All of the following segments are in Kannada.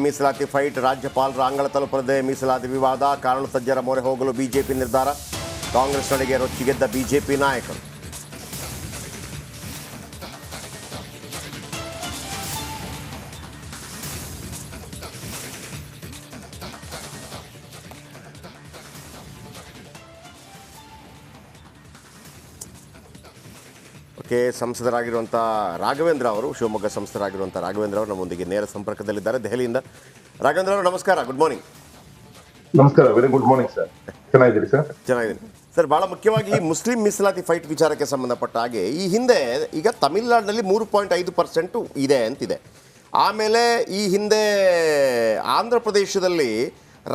ಮೀಸಲಾತಿ ಫೈಟ್, ರಾಜ್ಯಪಾಲರ ಅಂಗಳ ತಲುಪದೆ ಮೀಸಲಾತಿ ವಿವಾದ, ಕಾನೂನು ತಜ್ಞರ ಮೊರೆ ಹೋಗಲು ಬಿಜೆಪಿ ನಿರ್ಧಾರ, ಕಾಂಗ್ರೆಸ್ ನಡೆಗೆ ರೊಚ್ಚಿಗೆದ್ದ ಬಿಜೆಪಿ ನಾಯಕರು. ಸಂಸದರಾಗಿರುವಂಥ ರಾಘವೇಂದ್ರ ಅವರು, ಶಿವಮೊಗ್ಗ ಸಂಸದರಾಗಿರುವಂಥ ರಾಘವೇಂದ್ರ ಅವರು ನಮ್ಮೊಂದಿಗೆ ನೇರ ಸಂಪರ್ಕದಲ್ಲಿದ್ದಾರೆ ದೆಹಲಿಯಿಂದ. ರಾಘವೇಂದ್ರ ಅವರು ನಮಸ್ಕಾರ, ಗುಡ್ ಮಾರ್ನಿಂಗ್. ನಮಸ್ಕಾರ, ವೆರಿ ಗುಡ್ ಮಾರ್ನಿಂಗ್ ಸರ್. ಚೆನ್ನಾಗಿದ್ದೀರಿ ಸರ್? ಚೆನ್ನಾಗಿದ್ದೀನಿ ಸರ್. ಭಾಳ ಮುಖ್ಯವಾಗಿ ಮುಸ್ಲಿಂ ಮೀಸಲಾತಿ ಫೈಟ್ ವಿಚಾರಕ್ಕೆ ಸಂಬಂಧಪಟ್ಟ ಹಾಗೆ ಈ ಹಿಂದೆ ಈಗ ತಮಿಳುನಾಡಿನಲ್ಲಿ 3.5% ಇದೆ ಅಂತಿದೆ. ಆಮೇಲೆ ಈ ಹಿಂದೆ ಆಂಧ್ರ ಪ್ರದೇಶದಲ್ಲಿ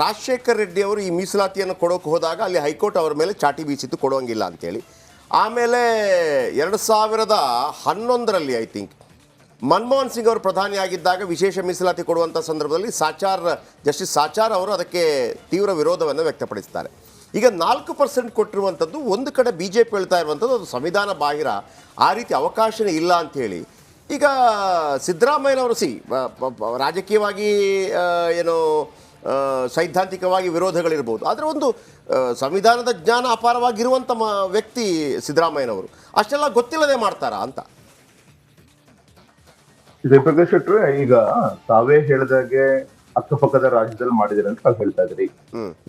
ರಾಜಶೇಖರ್ ರೆಡ್ಡಿ ಅವರು ಈ ಮೀಸಲಾತಿಯನ್ನು ಕೊಡೋಕೆ ಹೋದಾಗ ಅಲ್ಲಿ ಹೈಕೋರ್ಟ್ ಅವರ ಮೇಲೆ ಚಾಟಿ ಬೀಸಿತ್ತು, ಕೊಡುವಂಗಿಲ್ಲ ಅಂತೇಳಿ. ಆಮೇಲೆ 2011ರಲ್ಲಿ ಐ ಥಿಂಕ್ ಮನಮೋಹನ್ ಸಿಂಗ್ ಅವರು ಪ್ರಧಾನಿಯಾಗಿದ್ದಾಗ ವಿಶೇಷ ಮೀಸಲಾತಿ ಕೊಡುವಂಥ ಸಂದರ್ಭದಲ್ಲಿ ಜಸ್ಟಿಸ್ ಸಾಚಾರ್ ಅವರು ಅದಕ್ಕೆ ತೀವ್ರ ವಿರೋಧವನ್ನು ವ್ಯಕ್ತಪಡಿಸ್ತಾರೆ. ಈಗ 4% ಕೊಟ್ಟಿರುವಂಥದ್ದು ಒಂದು ಕಡೆ ಬಿ ಜೆ ಪಿ ಹೇಳ್ತಾ ಇರುವಂಥದ್ದು ಅದು ಸಂವಿಧಾನ ಬಾಹಿರ, ಆ ರೀತಿ ಅವಕಾಶನೇ ಇಲ್ಲ ಅಂಥೇಳಿ. ಈಗ ಸಿದ್ದರಾಮಯ್ಯನವರು ರಾಜಕೀಯವಾಗಿ ಏನೋ ಸೈದ್ಧಾಂತಿಕವಾಗಿ ವಿರೋಧಗಳಿರ್ಬೋದು, ಆದರೆ ಒಂದು ಸಂವಿಧಾನದ ಜ್ಞಾನ ಅಪಾರವಾಗಿರುವಂಥ ವ್ಯಕ್ತಿ ಸಿದ್ದರಾಮಯ್ಯನವರು. ಅಷ್ಟೆಲ್ಲ ಗೊತ್ತಿಲ್ಲದೆ ಮಾಡ್ತಾರಾ ಅಂತ? ಜಯಪ್ರಕಾಶ್ ಶೆಟ್ಟರೆ, ಈಗ ತಾವೇ ಹೇಳಿದಾಗೆ ಅಕ್ಕಪಕ್ಕದ ರಾಜ್ಯದಲ್ಲಿ ಮಾಡಿದಿರಿ ಅಂತ ತಾವು ಹೇಳ್ತಾ ಇದ್ರಿ.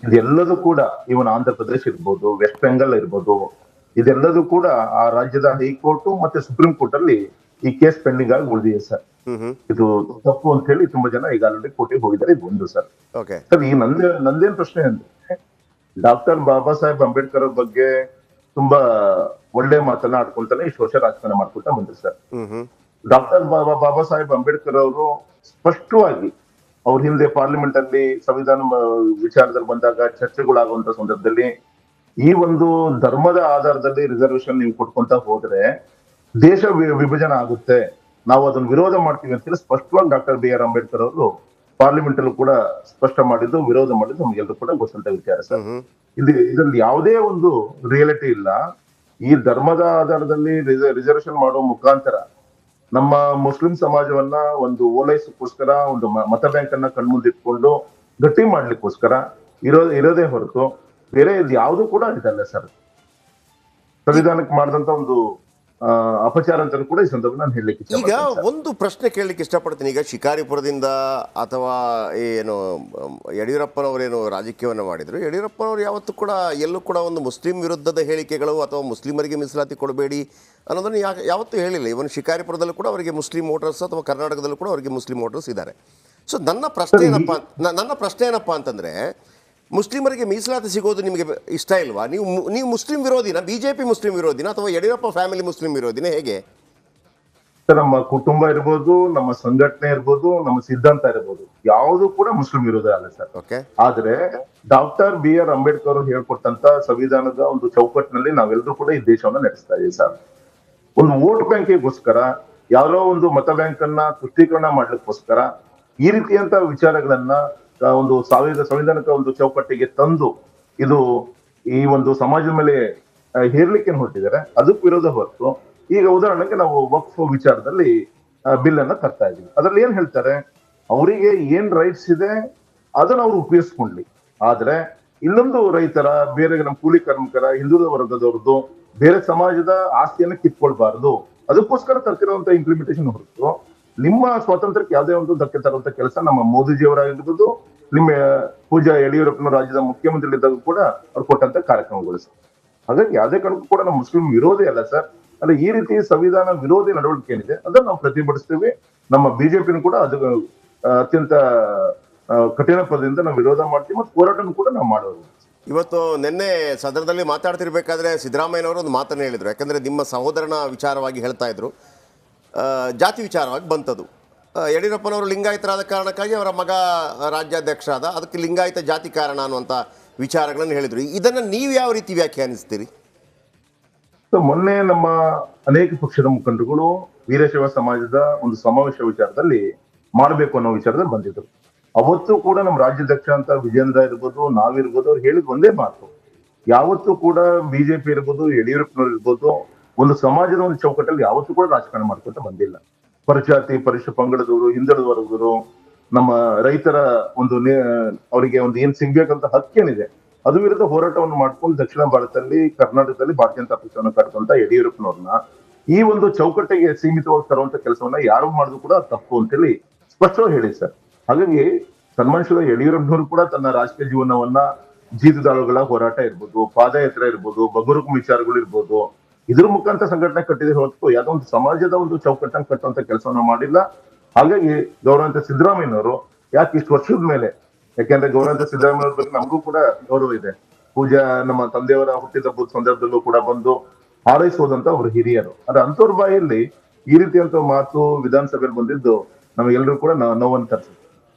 ಇದೆಲ್ಲದೂ ಕೂಡ ಇವನ್ ಆಂಧ್ರ ಪ್ರದೇಶ ಇರ್ಬೋದು, ವೆಸ್ಟ್ ಬೆಂಗಾಲ್ ಇರ್ಬೋದು, ಇದೆಲ್ಲದೂ ಕೂಡ ಆ ರಾಜ್ಯದ ಹೈಕೋರ್ಟ್ ಮತ್ತೆ ಸುಪ್ರೀಂ ಕೋರ್ಟ್ ಅಲ್ಲಿ ಈ ಕೇಸ್ ಪೆಂಡಿಂಗ್ ಆಗಿ ಉಳಿದಿದೆ ಸರ್. ಇದು ತಪ್ಪು ಅಂತ ಹೇಳಿ ತುಂಬಾ ಜನ ಈಗ ಆಲ್ರೆಡಿ ಕೋರ್ಟಿಗೆ ಹೋಗಿದ್ದಾರೆ. ಇದು ಒಂದು ಸರ್. ಸರ್, ಈ ನಂದೇನ್ ಪ್ರಶ್ನೆ ಅಂದ್ರೆ, ಡಾಕ್ಟರ್ ಬಾಬಾ ಸಾಹೇಬ್ ಅಂಬೇಡ್ಕರ್ ಅವ್ರ ಬಗ್ಗೆ ತುಂಬಾ ಒಳ್ಳೆ ಮಾತನ್ನ ಆಡ್ಕೊಳ್ತಾನೆ ಇಷ್ಟು ವರ್ಷ ರಾಜಕಾರಣ ಮಾಡ್ಕೊಳ್ತಾ ಬಂದ್ರಿ ಸರ್. ಡಾಕ್ಟರ್ ಬಾಬಾ ಸಾಹೇಬ್ ಅಂಬೇಡ್ಕರ್ ಅವರು ಸ್ಪಷ್ಟವಾಗಿ ಅವ್ರ ಹಿಂದೆ ಪಾರ್ಲಿಮೆಂಟ್ ಅಲ್ಲಿ ಸಂವಿಧಾನ ವಿಚಾರದಲ್ಲಿ ಬಂದಾಗ ಚರ್ಚೆಗಳಾಗುವಂತ ಸಂದರ್ಭದಲ್ಲಿ ಈ ಒಂದು ಧರ್ಮದ ಆಧಾರದಲ್ಲಿ ರಿಸರ್ವೇಶನ್ ನೀವು ಕೊಟ್ಕೊಂತ ಹೋದ್ರೆ ದೇಶ ವಿಭಜನೆ ಆಗುತ್ತೆ, ನಾವು ಅದನ್ನ ವಿರೋಧ ಮಾಡ್ತೀವಿ ಅಂತೇಳಿ ಸ್ಪಷ್ಟವಾಗಿ ಡಾಕ್ಟರ್ ಬಿ ಆರ್ ಅಂಬೇಡ್ಕರ್ ಅವರು ಪಾರ್ಲಿಮೆಂಟ್ ಅಲ್ಲೂ ಕೂಡ ಸ್ಪಷ್ಟ ಮಾಡಿದ್ದು, ವಿರೋಧ ಮಾಡಿದ್ದು ನಮ್ಗೆಲ್ಲರೂ ಕೂಡ ಗೊತ್ತಂತ ವಿಚಾರ ಸರ್. ಇದ್ರಲ್ಲಿ ಯಾವುದೇ ಒಂದು ರಿಯಾಲಿಟಿ ಇಲ್ಲ. ಈ ಧರ್ಮದ ಆಧಾರದಲ್ಲಿ ರಿಸರ್ವೇಶನ್ ಮಾಡುವ ಮುಖಾಂತರ ನಮ್ಮ ಮುಸ್ಲಿಂ ಸಮಾಜವನ್ನ ಒಂದು ಓಲೈಸಕ್ಕೋಸ್ಕರ, ಒಂದು ಮತ ಬ್ಯಾಂಕ್ ಅನ್ನ ಕಣ್ಮುಂದಿಟ್ಕೊಂಡು ಗಟ್ಟಿ ಮಾಡ್ಲಿಕ್ಕೋಸ್ಕರ ಇರೋದೇ ಹೊರತು ಬೇರೆ ಇದು ಯಾವುದು ಕೂಡ ಇದಲ್ಲ ಸರ್. ಸಂವಿಧಾನಕ್ಕೆ ಮಾಡಿದಂತ ಒಂದು ಅಪಚಾರ ಅಂತ ಕೂಡ ಈ ಸಂದರ್ಭ ನಾನು ಹೇಳಲಿಕ್ಕೆ ಈಗ ಒಂದು ಪ್ರಶ್ನೆ ಕೇಳಲಿಕ್ಕೆ ಇಷ್ಟಪಡ್ತೀನಿ. ಈಗ ಶಿಕಾರಿಪುರದಿಂದ ಅಥವಾ ಏನು ಯಡಿಯೂರಪ್ಪನವರೇನು ರಾಜಕೀಯವನ್ನು ಮಾಡಿದ್ರು, ಯಡಿಯೂರಪ್ಪನವರು ಯಾವತ್ತೂ ಕೂಡ ಎಲ್ಲೂ ಕೂಡ ಒಂದು ಮುಸ್ಲಿಂ ವಿರುದ್ಧದ ಹೇಳಿಕೆಗಳು ಅಥವಾ ಮುಸ್ಲಿಮರಿಗೆ ಮೀಸಲಾತಿ ಕೊಡಬೇಡಿ ಅನ್ನೋದನ್ನು ಯಾವತ್ತೂ ಹೇಳಿಲ್ಲ. ಇವನ್ ಶಿಕಾರಿಪುರದಲ್ಲೂ ಕೂಡ ಅವರಿಗೆ ಮುಸ್ಲಿಂ ವೋಟರ್ಸ್ ಅಥವಾ ಕರ್ನಾಟಕದಲ್ಲೂ ಕೂಡ ಅವರಿಗೆ ಮುಸ್ಲಿಂ ವೋಟರ್ಸ್ ಇದ್ದಾರೆ. ಸೊ ನನ್ನ ಪ್ರಶ್ನೆ ಏನಪ್ಪ ಅಂತಂದರೆ, ಮುಸ್ಲಿಮರಿಗೆ ಮೀಸಲಾತಿ ಸಿಗೋದು ನಿಮಗೆ ಇಷ್ಟ ಇಲ್ವಾ? ನೀವು ಮುಸ್ಲಿಂ ವಿರೋಧಿನ, ಬಿಜೆಪಿ ಮುಸ್ಲಿಂ ವಿರೋಧಿನ, ಅಥವಾ ಯಡಿಯೂರಪ್ಪ ಫ್ಯಾಮಿಲಿ ಮುಸ್ಲಿಂ ವಿರೋಧಿನ, ಹೇಗೆ? ನಮ್ಮ ಕುಟುಂಬ ಇರ್ಬೋದು, ನಮ್ಮ ಸಂಘಟನೆ ಇರ್ಬೋದು, ನಮ್ಮ ಸಿದ್ಧಾಂತ ಇರ್ಬೋದು, ಯಾವುದು ಕೂಡ ಮುಸ್ಲಿಂ ವಿರೋಧ ಅಲ್ಲ ಸರ್. ಆದ್ರೆ ಡಾಕ್ಟರ್ ಬಿ ಆರ್ ಅಂಬೇಡ್ಕರ್ ಅವರು ಹೇಳ್ಕೊಟ್ಟಂತ ಸಂವಿಧಾನದ ಒಂದು ಚೌಕಟ್ಟಿನಲ್ಲಿ ನಾವೆಲ್ಲರೂ ಕೂಡ ಈ ದೇಶವನ್ನ ನಡೆಸ್ತಾ ಇದ್ದೀವಿ ಸರ್. ಒಂದು ವೋಟ್ ಬ್ಯಾಂಕಿಗೋಸ್ಕರ, ಯಾರೋ ಒಂದು ಮತ ಬ್ಯಾಂಕ್ ಅನ್ನ ತುಷ್ಟೀಕರಣ ಮಾಡ್ಲಿಕ್ಕೋಸ್ಕರ ಈ ರೀತಿಯಂತ ವಿಚಾರಗಳನ್ನ ಒಂದು ಸಂವಿಧಾನಕ ಒಂದು ಚೌಕಟ್ಟಿಗೆ ತಂದು ಇದು ಈ ಒಂದು ಸಮಾಜದ ಮೇಲೆ ಹೇರ್ಲಿಕ್ಕೆ ಹೊರಟಿದ್ದಾರೆ, ಅದಕ್ಕೆ ವಿರೋಧ ಹೊರತು. ಈಗ ಉದಾಹರಣೆಗೆ ನಾವು ವಕ್ಫ್ ವಿಚಾರದಲ್ಲಿ ಬಿಲ್ ಅನ್ನ ತರ್ತಾ ಇದೀವಿ. ಅದ್ರಲ್ಲಿ ಏನ್ ಹೇಳ್ತಾರೆ, ಅವರಿಗೆ ಏನ್ ರೈಟ್ಸ್ ಇದೆ ಅದನ್ನ ಅವ್ರು ಉಪಯೋಗಿಸ್ಕೊಂಡ್ಲಿ. ಆದ್ರೆ ಇಲ್ಲೊಂದು ರೈತರ, ಬೇರೆ ನಮ್ಮ ಕೂಲಿ ಕಾರ್ಮಿಕರ, ಹಿಂದುಳಿದ ವರ್ಗದವ್ರದ್ದು, ಬೇರೆ ಸಮಾಜದ ಆಸ್ತಿಯನ್ನ ಕಿತ್ಕೊಳ್ಬಾರ್ದು, ಅದಕ್ಕೋಸ್ಕರ ತರ್ತಿರುವಂತ ಇಂಪ್ಲಿಮೆಂಟೇಷನ್ ಹೊರತು ನಿಮ್ಮ ಸ್ವಾತಂತ್ರ್ಯಕ್ಕೆ ಯಾವುದೇ ಒಂದು ಧಕ್ಕೆ ತರುವಂತ ಕೆಲಸ ನಮ್ಮ ಮೋದಿಜಿಯವರಾಗಿರ್ಬೋದು, ನಿಮ್ಮ ಪೂಜಾ ಯಡಿಯೂರಪ್ಪನ ರಾಜ್ಯದ ಮುಖ್ಯಮಂತ್ರಿ ಇದ್ದಾಗ ಕೂಡ ಅವ್ರು ಕೊಟ್ಟಂತ ಕಾರ್ಯಕ್ರಮಗಳು ಸರ್. ಹಾಗಾಗಿ ಯಾವುದೇ ಕಾರಣಕ್ಕೂ ಕೂಡ ನಮ್ಮ ಮುಸ್ಲಿಂ ವಿರೋಧಿ ಅಲ್ಲ ಸರ್. ಅಲ್ಲ, ಈ ರೀತಿ ಸಂವಿಧಾನ ವಿರೋಧಿ ನಡವಳಿಕೆ ಏನಿದೆ ಅದನ್ನ ನಾವು ಪ್ರತಿಭಟಿಸ್ತೀವಿ. ನಮ್ಮ ಬಿಜೆಪಿನೂ ಕೂಡ ಅದು ಅತ್ಯಂತ ಕಠಿಣ ಪದದಿಂದ ನಾವು ವಿರೋಧ ಮಾಡ್ತೀವಿ ಮತ್ತು ಹೋರಾಟನೂ ಕೂಡ ನಾವು ಮಾಡೋದು. ಇವತ್ತು ನಿನ್ನೆ ಸದನದಲ್ಲಿ ಮಾತಾಡ್ತಿರ್ಬೇಕಾದ್ರೆ ಸಿದ್ದರಾಮಯ್ಯನವರು ಒಂದು ಮಾತನ್ನು ಹೇಳಿದರು. ಯಾಕಂದರೆ ನಿಮ್ಮ ಸಹೋದರನ ವಿಚಾರವಾಗಿ ಹೇಳ್ತಾ ಇದ್ರು, ಜಾತಿ ವಿಚಾರವಾಗಿ ಬಂತದು. ಯಡಿಯೂರಪ್ಪನವರು ಲಿಂಗಾಯತರಾದ ಕಾರಣಕ್ಕಾಗಿ ಅವರ ಮಗ ರಾಜ್ಯಾಧ್ಯಕ್ಷ ಆದ, ಅದಕ್ಕೆ ಲಿಂಗಾಯತ ಜಾತಿ ಕಾರಣ ಅನ್ನುವಂಥ ವಿಚಾರಗಳನ್ನು ಹೇಳಿದರು. ಇದನ್ನು ನೀವು ಯಾವ ರೀತಿ ವ್ಯಾಖ್ಯಾನಿಸ್ತೀರಿ? ಮೊನ್ನೆ ನಮ್ಮ ಅನೇಕ ಪಕ್ಷದ ಮುಖಂಡರುಗಳು ವೀರಶೈವ ಸಮಾಜದ ಒಂದು ಸಮಾವೇಶ ವಿಚಾರದಲ್ಲಿ ಮಾಡಬೇಕು ಅನ್ನೋ ವಿಚಾರದಲ್ಲಿ ಬಂದಿದ್ರು. ಅವತ್ತು ಕೂಡ ನಮ್ಮ ರಾಜ್ಯಾಧ್ಯಕ್ಷ ಅಂತ ವಿಜೇಂದ್ರ ಇರ್ಬೋದು, ನಾವಿರ್ಬೋದು, ಅವ್ರು ಹೇಳಿದ ಒಂದೇ ಮಾತು, ಯಾವತ್ತೂ ಕೂಡ ಬಿಜೆಪಿ ಇರ್ಬೋದು, ಯಡಿಯೂರಪ್ಪನವ್ರು ಇರ್ಬೋದು, ಒಂದು ಸಮಾಜದ ಒಂದು ಚೌಕಟ್ಟಲ್ಲಿ ಯಾವತ್ತೂ ಕೂಡ ರಾಜಕಾರಣ ಮಾಡ್ಕೊತ ಬಂದಿಲ್ಲ. ಪರಿಜಾತಿ ಪರಿಶಿಷ್ಟ ಪಂಗಡದವರು, ಹಿಂದುಳಿದ ವರ್ಗದವರು, ನಮ್ಮ ರೈತರ ಒಂದು ಅವರಿಗೆ ಒಂದು ಏನ್ ಸಿಗ್ಬೇಕಂತ ಹಕ್ಕೇನಿದೆ ಅದು ವಿರುದ್ಧ ಹೋರಾಟವನ್ನು ಮಾಡ್ಕೊಂಡು ದಕ್ಷಿಣ ಭಾರತದಲ್ಲಿ ಕರ್ನಾಟಕದಲ್ಲಿ ಭಾರತೀಯ ಜನತಾ ಪಕ್ಷವನ್ನು ಕಟ್ಕೊಂತ ಯಡಿಯೂರಪ್ಪನವ್ರನ್ನ ಈ ಒಂದು ಚೌಕಟ್ಟಿಗೆ ಸೀಮಿತವಾಗಿ ತರುವಂತ ಕೆಲಸವನ್ನ ಯಾರು ಮಾಡಿದ್ರು ಕೂಡ ತಪ್ಪು ಅಂತೇಳಿ ಸ್ಪಷ್ಟವಾಗಿ ಹೇಳಿ ಸರ್. ಹಾಗಾಗಿ ಸನ್ಮಾನಿಸಿದ ಯಡಿಯೂರಪ್ಪನವರು ಕೂಡ ತನ್ನ ರಾಜಕೀಯ ಜೀವನವನ್ನ ಜೀತದಾಳುಗಳ ಹೋರಾಟ ಇರ್ಬೋದು, ಪಾದಯಾತ್ರೆ ಇರ್ಬೋದು, ಬಗುರುಕು ವಿಚಾರಗಳು ಇರ್ಬೋದು, ಇದ್ರ ಮುಖಾಂತರ ಸಂಘಟನೆ ಕಟ್ಟಿದೆ ಹೊರತು ಯಾವುದೋ ಒಂದು ಸಮಾಜದ ಒಂದು ಚೌಕಟ್ಟನ್ನು ಕಟ್ಟುವಂತ ಕೆಲಸವನ್ನ ಮಾಡಿಲ್ಲ. ಹಾಗಾಗಿ ಗೌರವಾನ್ವಿತ ಸಿದ್ದರಾಮಯ್ಯನವರು ಯಾಕೆ ಇಷ್ಟು ವರ್ಷದ ಮೇಲೆ, ಯಾಕೆಂದ್ರೆ ಗೌರವಾನ್ವಿತ ಸಿದ್ದರಾಮಯ್ಯವ್ರ ಬಗ್ಗೆ ನಮಗೂ ಕೂಡ ಗೌರವ ಇದೆ. ಪೂಜಾ ನಮ್ಮ ತಂದೆಯವರ ಹುಟ್ಟಿದಬ್ಬದ ಸಂದರ್ಭದಲ್ಲೂ ಕೂಡ ಬಂದು ಹಾರೈಸುವುದಂತ ಅವರು ಹಿರಿಯರು. ಆದ್ರೆ ಅಂತವ್ರ ಬಾಯಲ್ಲಿ ಈ ರೀತಿಯಂತ ಮಾತು ವಿಧಾನಸಭೆಯಲ್ಲಿ ಬಂದಿದ್ದು ನಮಗೆಲ್ಲರೂ ಕೂಡ ನೋವನ್ನು ತರಿಸುತ್ತೆ.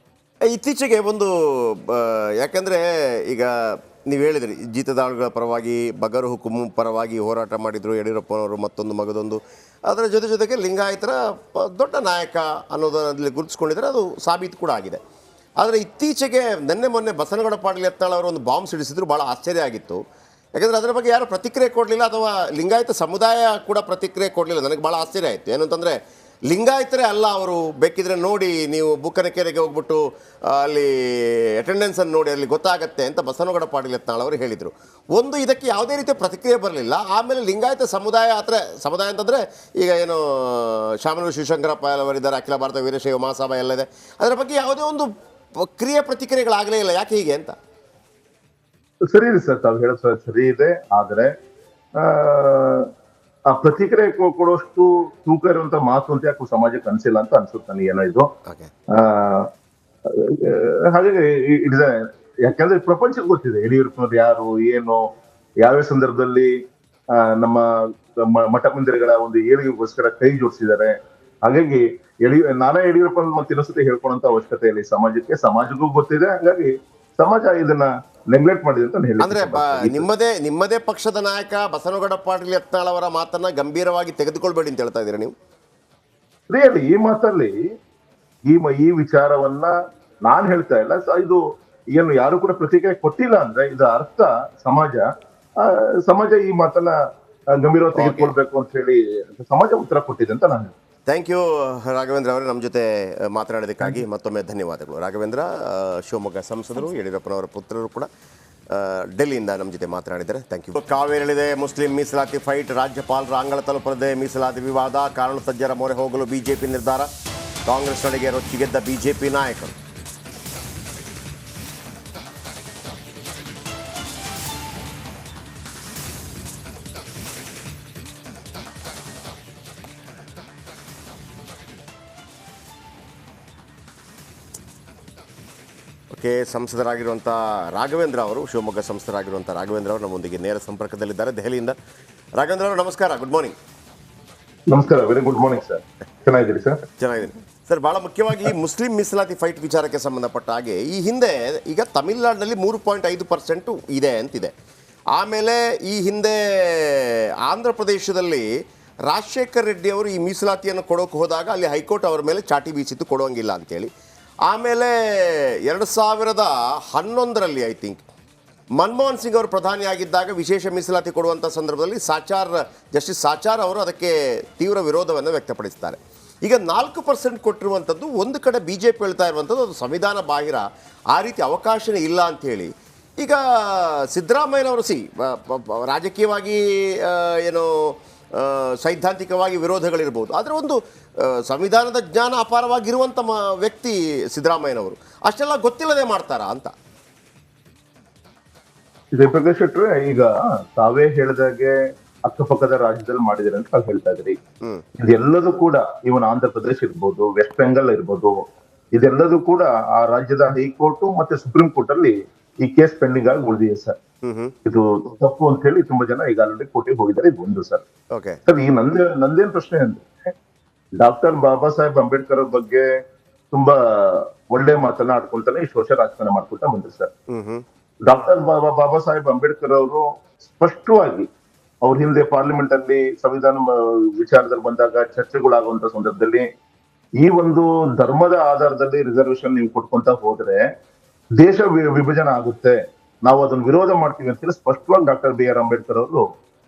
ಇತ್ತೀಚೆಗೆ ಒಂದು ಯಾಕಂದರೆ ಈಗ ನೀವು ಹೇಳಿದ್ರಿ ಜೀತದಾಳುಗಳ ಪರವಾಗಿ ಬಗರು ಹುಕುಂ ಪರವಾಗಿ ಹೋರಾಟ ಮಾಡಿದರು ಯಡಿಯೂರಪ್ಪನವರು, ಮತ್ತೊಂದು ಮಗದೊಂದು. ಅದರ ಜೊತೆಗೆ ಲಿಂಗಾಯತರ ದೊಡ್ಡ ನಾಯಕ ಅನ್ನೋದರಲ್ಲಿ ಗುರುತಿಸ್ಕೊಂಡಿದ್ದಾರೆ, ಅದು ಸಾಬೀತು ಕೂಡ ಆಗಿದೆ. ಆದರೆ ಇತ್ತೀಚೆಗೆ ಮೊನ್ನೆ ಬಸನಗೌಡ ಪಾಟೀಲ್ ಯತ್ನಾಳ್ ಅವರು ಒಂದು ಬಾಂಬ್ ಸಿಡಿಸಿದ್ರು, ಭಾಳ ಆಶ್ಚರ್ಯ ಆಗಿತ್ತು. ಯಾಕಂದರೆ ಅದರ ಬಗ್ಗೆ ಯಾರು ಪ್ರತಿಕ್ರಿಯೆ ಕೊಡಲಿಲ್ಲ, ಅಥವಾ ಲಿಂಗಾಯತ ಸಮುದಾಯ ಕೂಡ ಪ್ರತಿಕ್ರಿಯೆ ಕೊಡಲಿಲ್ಲ. ನನಗೆ ಭಾಳ ಆಶ್ಚರ್ಯ ಆಯಿತು. ಏನಂತಂದರೆ ಲಿಂಗಾಯತರೇ ಅಲ್ಲ ಅವರು, ಬೇಕಿದ್ರೆ ನೋಡಿ ನೀವು ಬುಕ್ಕನಕೆರೆಗೆ ಹೋಗ್ಬಿಟ್ಟು ಅಲ್ಲಿ ಅಟೆಂಡೆನ್ಸನ್ನು ನೋಡಿ, ಅಲ್ಲಿ ಗೊತ್ತಾಗತ್ತೆ ಅಂತ ಬಸನಗೌಡ ಪಾಟೀಲ್ ಯತ್ನಾಳ್ ಅವರು ಹೇಳಿದರು. ಒಂದು ಇದಕ್ಕೆ ಯಾವುದೇ ರೀತಿಯ ಪ್ರತಿಕ್ರಿಯೆ ಬರಲಿಲ್ಲ. ಆಮೇಲೆ ಲಿಂಗಾಯತ ಸಮುದಾಯ ಅಂತಂದರೆ ಈಗ ಏನು ಶಾಮನೂರು ಶಿವಶಂಕರಪ್ಪ ಅವರಿದ್ದಾರೆ, ಅಖಿಲ ಭಾರತ ವೀರಶೈವ ಮಹಾಸಭಾ ಎಲ್ಲ ಇದೆ, ಅದರ ಬಗ್ಗೆ ಯಾವುದೇ ಒಂದು ಪ್ರತಿಕ್ರಿಯೆಗಳಾಗಲೇ ಇಲ್ಲ. ಯಾಕೆ ಹೀಗೆ ಅಂತ? ಸರಿ ಇದೆ ಸರ್, ತಾವು ಹೇಳೋದು ಸರಿ ಇದೆ. ಆದ್ರೆ ಆ ಪ್ರತಿಕ್ರಿಯೆ ಕೊಡುವಷ್ಟು ತೂಕ ಇರುವಂತ ಮಾತು ಅಂತ ಯಾಕೆ ಸಮಾಜಕ್ಕೆ ಅನ್ಸಿಲ್ಲ ಅಂತ ಅನ್ಸುತ್ತೆ ನನಗೆ. ಏನೋ ಇದು ಹಾಗಾಗಿ ಇದೆ. ಯಾಕಂದ್ರೆ ಪ್ರಪಂಚಕ್ಕೆ ಗೊತ್ತಿದೆ ಯಡಿಯೂರಪ್ಪನವ್ರು ಯಾರು, ಏನು, ಯಾವ್ಯಾವ ಸಂದರ್ಭದಲ್ಲಿ ನಮ್ಮ ಮಠ ಮಂದಿರಗಳ ಒಂದು ಏಳಿಗೆಗೋಸ್ಕರ ಕೈ ಜೋಡಿಸಿದ್ದಾರೆ. ಹಾಗಾಗಿ ನಾನೇ ಯಡಿಯೂರಪ್ಪ ಮತ್ತೆ ಇನ್ನೊಂದ್ಸತಿ ಹೇಳ್ಕೊಳ್ಳೋಂತ ಅವಶ್ಯಕತೆ ಇಲ್ಲ ಸಮಾಜಕ್ಕೂ ಗೊತ್ತಿದೆ. ಹಾಗಾಗಿ ಸಮಾಜ ಇದನ್ನ ನೆಗ್ಲೆಕ್ಟ್ ಮಾಡಿದೆ ಅಂತ ಹೇಳಿ. ಅಂದ್ರೆ ನಿಮ್ಮದೇ ಪಕ್ಷದ ನಾಯಕ ಬಸನಗೌಡ ಪಾಟೀಲ್ ಯತ್ನಾಳ್ ಅವರ ಮಾತನ್ನ ಗಂಭೀರವಾಗಿ ತೆಗೆದುಕೊಳ್ಬೇಡಿ ಅಂತ ಹೇಳ್ತಾ ಇದ್ದೀರಾ ನೀವು? ರಿಯಲಿ ಈ ಮಾತಲ್ಲಿ ಈ ವಿಚಾರವನ್ನ ನಾನ್ ಹೇಳ್ತಾ ಇಲ್ಲ. ಇದು ಏನು ಯಾರು ಕೂಡ ಪ್ರತಿಕ್ರಿಯೆ ಕೊಟ್ಟಿಲ್ಲ ಅಂದ್ರೆ ಇದರ ಅರ್ಥ ಸಮಾಜ ಈ ಮಾತನ್ನ ಗಂಭೀರವಾಗಿ ತೆಗೆದುಕೊಳ್ಬೇಕು ಅಂತ ಹೇಳಿ ಸಮಾಜ ಉತ್ತರ ಕೊಟ್ಟಿದೆ ಅಂತ ನಾನು. ಥ್ಯಾಂಕ್ ಯು ರಾಘವೇಂದ್ರ ಅವರೇ, ನಮ್ಮ ಜೊತೆ ಮಾತನಾಡೋದಕ್ಕಾಗಿ ಮತ್ತೊಮ್ಮೆ ಧನ್ಯವಾದಗಳು. ರಾಘವೇಂದ್ರ ಶಿವಮೊಗ್ಗ ಸಂಸದರು, ಯಡಿಯೂರಪ್ಪನವರ ಪುತ್ರರು ಕೂಡ ಡೆಲ್ಲಿಯಿಂದ ನಮ್ಮ ಜೊತೆ ಮಾತನಾಡಿದ್ದಾರೆ. Thank you. ಕಾವೇರಿಯಲ್ಲಿದೆ ಮುಸ್ಲಿಂ ಮೀಸಲಾತಿ ಫೈಟ್, ರಾಜ್ಯಪಾಲರ ಅಂಗಳ ತಲುಪದೆ ಮೀಸಲಾತಿ ವಿವಾದ, ಕಾರಣ ತಜ್ಜರ ಮೊರೆ ಹೋಗಲು ಬಿಜೆಪಿ ನಿರ್ಧಾರ, ಕಾಂಗ್ರೆಸ್ ನಡೆಗೆ ರೊಚ್ಚಿಗೆದ್ದ ಬಿಜೆಪಿ ನಾಯಕರು. ಸಂಸದರಾಗಿರುವಂಥ ರಾಘವೇಂದ್ರ ಅವರು, ಶಿವಮೊಗ್ಗ ಸಂಸದರಾಗಿರುವಂಥ ರಾಘವೇಂದ್ರ ಅವರು ನಮ್ಮೊಂದಿಗೆ ನೇರ ಸಂಪರ್ಕದಲ್ಲಿದ್ದಾರೆ ದೆಹಲಿಯಿಂದ. ರಾಘವೇಂದ್ರ ಅವರು ನಮಸ್ಕಾರ, ಗುಡ್ ಮಾರ್ನಿಂಗ್. ನಮಸ್ಕಾರ, ವೆರಿ ಗುಡ್ ಮಾರ್ನಿಂಗ್ ಸರ್. ಚೆನ್ನಾಗಿದ್ದೀರಿ ಸರ್? ಚೆನ್ನಾಗಿದ್ದೀನಿ ಸರ್. ಭಾಳ ಮುಖ್ಯವಾಗಿ ಈ ಮುಸ್ಲಿಂ ಮೀಸಲಾತಿ ಫೈಟ್ ವಿಚಾರಕ್ಕೆ ಸಂಬಂಧಪಟ್ಟ ಹಾಗೆ ಈ ಹಿಂದೆ ಈಗ ತಮಿಳುನಾಡಿನಲ್ಲಿ 3.5% ಇದೆ ಅಂತಿದೆ. ಆಮೇಲೆ ಈ ಹಿಂದೆ ಆಂಧ್ರ ಪ್ರದೇಶದಲ್ಲಿ ರಾಜಶೇಖರ್ ರೆಡ್ಡಿ ಅವರು ಈ ಮೀಸಲಾತಿಯನ್ನು ಕೊಡೋಕೆ ಹೋದಾಗ ಅಲ್ಲಿ ಹೈಕೋರ್ಟ್ ಅವರ ಮೇಲೆ ಚಾಟಿ ಬೀಸಿತ್ತು, ಕೊಡೋಂಗಿಲ್ಲ ಅಂತೇಳಿ. ಆಮೇಲೆ 2011ರಲ್ಲಿ ಐ ಥಿಂಕ್ ಮನಮೋಹನ್ ಸಿಂಗ್ ಅವರು ಪ್ರಧಾನಿಯಾಗಿದ್ದಾಗ ವಿಶೇಷ ಮೀಸಲಾತಿ ಕೊಡುವಂಥ ಸಂದರ್ಭದಲ್ಲಿ ಜಸ್ಟಿಸ್ ಸಾಚಾರ್ ಅವರು ಅದಕ್ಕೆ ತೀವ್ರ ವಿರೋಧವನ್ನು ವ್ಯಕ್ತಪಡಿಸ್ತಾರೆ. ಈಗ 4% ಕೊಟ್ಟಿರುವಂಥದ್ದು ಒಂದು ಕಡೆ ಬಿ ಜೆ ಪಿ ಹೇಳ್ತಾ ಇರುವಂಥದ್ದು ಅದು ಸಂವಿಧಾನ ಬಾಹಿರ, ಆ ರೀತಿ ಅವಕಾಶನೇ ಇಲ್ಲ ಅಂಥೇಳಿ. ಈಗ ಸಿದ್ದರಾಮಯ್ಯನವರು ರಾಜಕೀಯವಾಗಿ ಏನೋ ಸೈದ್ಧಾಂತಿಕವಾಗಿ ವಿರೋಧಗಳಿರ್ಬೋದು, ಆದರೆ ಒಂದು ಸಂವಿಧಾನದ ಜ್ಞಾನ ಅಪಾರವಾಗಿರುವಂಥ ವ್ಯಕ್ತಿ ಸಿದ್ದರಾಮಯ್ಯನವರು, ಅಷ್ಟೆಲ್ಲ ಗೊತ್ತಿಲ್ಲದೆ ಮಾಡ್ತಾರಾ ಅಂತ? ಜಯಪ್ರಕಾಶ್ ಶೆಟ್ಟರೆ, ಈಗ ತಾವೇ ಹೇಳಿದಾಗೆ ಅಕ್ಕಪಕ್ಕದ ರಾಜ್ಯದಲ್ಲಿ ಮಾಡಿದಿರಿ ಅಂತ ತಾವು ಹೇಳ್ತಾ ಇದ್ರಿ. ಇದೆಲ್ಲದೂ ಕೂಡ ಇವನ್ ಆಂಧ್ರ ಪ್ರದೇಶ ಇರ್ಬೋದು, ವೆಸ್ಟ್ ಬೆಂಗಾಲ್ ಇರ್ಬೋದು, ಇದೆಲ್ಲದೂ ಕೂಡ ಆ ರಾಜ್ಯದ ಹೈಕೋರ್ಟ್ ಮತ್ತೆ ಸುಪ್ರೀಂ ಕೋರ್ಟ್ ಅಲ್ಲಿ ಈ ಕೇಸ್ ಪೆಂಡಿಂಗ್ ಆಗಿ ಉಳಿದಿದೆ ಸರ್. ಇದು ತಪ್ಪು ಅಂತ ಹೇಳಿ ತುಂಬಾ ಜನ ಈಗ ಆಲ್ರೆಡಿ ಕೋರ್ಟಿಗೆ ಹೋಗಿದ್ದಾರೆ. ಇದು ಒಂದು ಸರ್. ಸರ್, ಈ ನಂದೇನ್ ಪ್ರಶ್ನೆ ಅಂದ್ರೆ, ಡಾಕ್ಟರ್ ಬಾಬಾ ಸಾಹೇಬ್ ಅಂಬೇಡ್ಕರ್ ಅವ್ರ ಬಗ್ಗೆ ತುಂಬಾ ಒಳ್ಳೆ ಮಾತನ್ನ ಆಡ್ಕೊಳ್ತಾನೆ ಇಷ್ಟು ವರ್ಷ ರಾಜಕಾರಣ ಮಾಡ್ಕೊಳ್ತಾ ಬಂದ್ರಿ ಸರ್. ಡಾಕ್ಟರ್ ಬಾಬಾ ಸಾಹೇಬ್ ಅಂಬೇಡ್ಕರ್ ಅವರು ಸ್ಪಷ್ಟವಾಗಿ ಅವ್ರ ಹಿಂದೆ ಪಾರ್ಲಿಮೆಂಟ್ ಅಲ್ಲಿ ಸಂವಿಧಾನ ವಿಚಾರದಲ್ಲಿ ಬಂದಾಗ ಚರ್ಚೆಗಳಾಗುವಂತ ಸಂದರ್ಭದಲ್ಲಿ ಈ ಒಂದು ಧರ್ಮದ ಆಧಾರದಲ್ಲಿ ರಿಸರ್ವೇಶನ್ ನೀವು ಕೊಟ್ಕೊಂತ ಹೋದ್ರೆ ದೇಶ ವಿಭಜನೆ ಆಗುತ್ತೆ, ನಾವು ಅದನ್ನು ವಿರೋಧ ಮಾಡ್ತೀವಿ ಅಂತ ಹೇಳಿ ಸ್ಪಷ್ಟವಾಗಿ ಡಾಕ್ಟರ್ ಬಿ ಆರ್ ಅಂಬೇಡ್ಕರ್ ಅವರು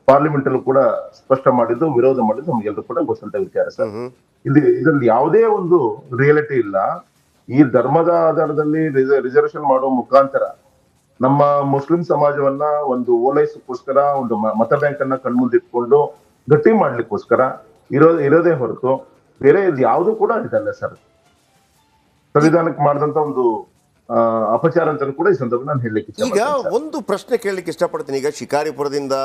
ಪಾರ್ಲಿಮೆಂಟ್ ಅಲ್ಲೂ ಕೂಡ ಸ್ಪಷ್ಟ ಮಾಡಿದ್ದು, ವಿರೋಧ ಮಾಡಿದ್ದು ನಮ್ಗೆಲ್ಲರೂ ಕೂಡ ಗೊತ್ತಂತ ವಿಚಾರ ಸರ್. ಇದ್ರಲ್ಲಿ ಯಾವುದೇ ಒಂದು ರಿಯಾಲಿಟಿ ಇಲ್ಲ. ಈ ಧರ್ಮದ ಆಧಾರದಲ್ಲಿ ರಿಸರ್ವೇಶನ್ ಮಾಡೋ ಮುಖಾಂತರ ನಮ್ಮ ಮುಸ್ಲಿಂ ಸಮಾಜವನ್ನ ಒಂದು ಓಲೈಸಕ್ಕೋಸ್ಕರ ಒಂದು ಮತ ಬ್ಯಾಂಕ್ ಅನ್ನ ಕಣ್ಮುಂದಿಟ್ಕೊಂಡು ಗಟ್ಟಿ ಮಾಡ್ಲಿಕ್ಕೋಸ್ಕರ ಇರೋದೇ ಹೊರತು ಬೇರೆ ಇದು ಯಾವುದು ಕೂಡ ಇದಲ್ಲ ಸರ್. ಸಂವಿಧಾನಕ್ಕೆ ಮಾಡಿದಂತ ಒಂದು ಅಪಚಾರ ಅಂತ ಕೂಡ ಈ ಸಂದರ್ಭ ನಾನು ಹೇಳಲಿಕ್ಕೆ ಈಗ ಒಂದು ಪ್ರಶ್ನೆ ಕೇಳಲಿಕ್ಕೆ ಇಷ್ಟಪಡ್ತೀನಿ. ಈಗ ಶಿಕಾರಿಪುರದಿಂದ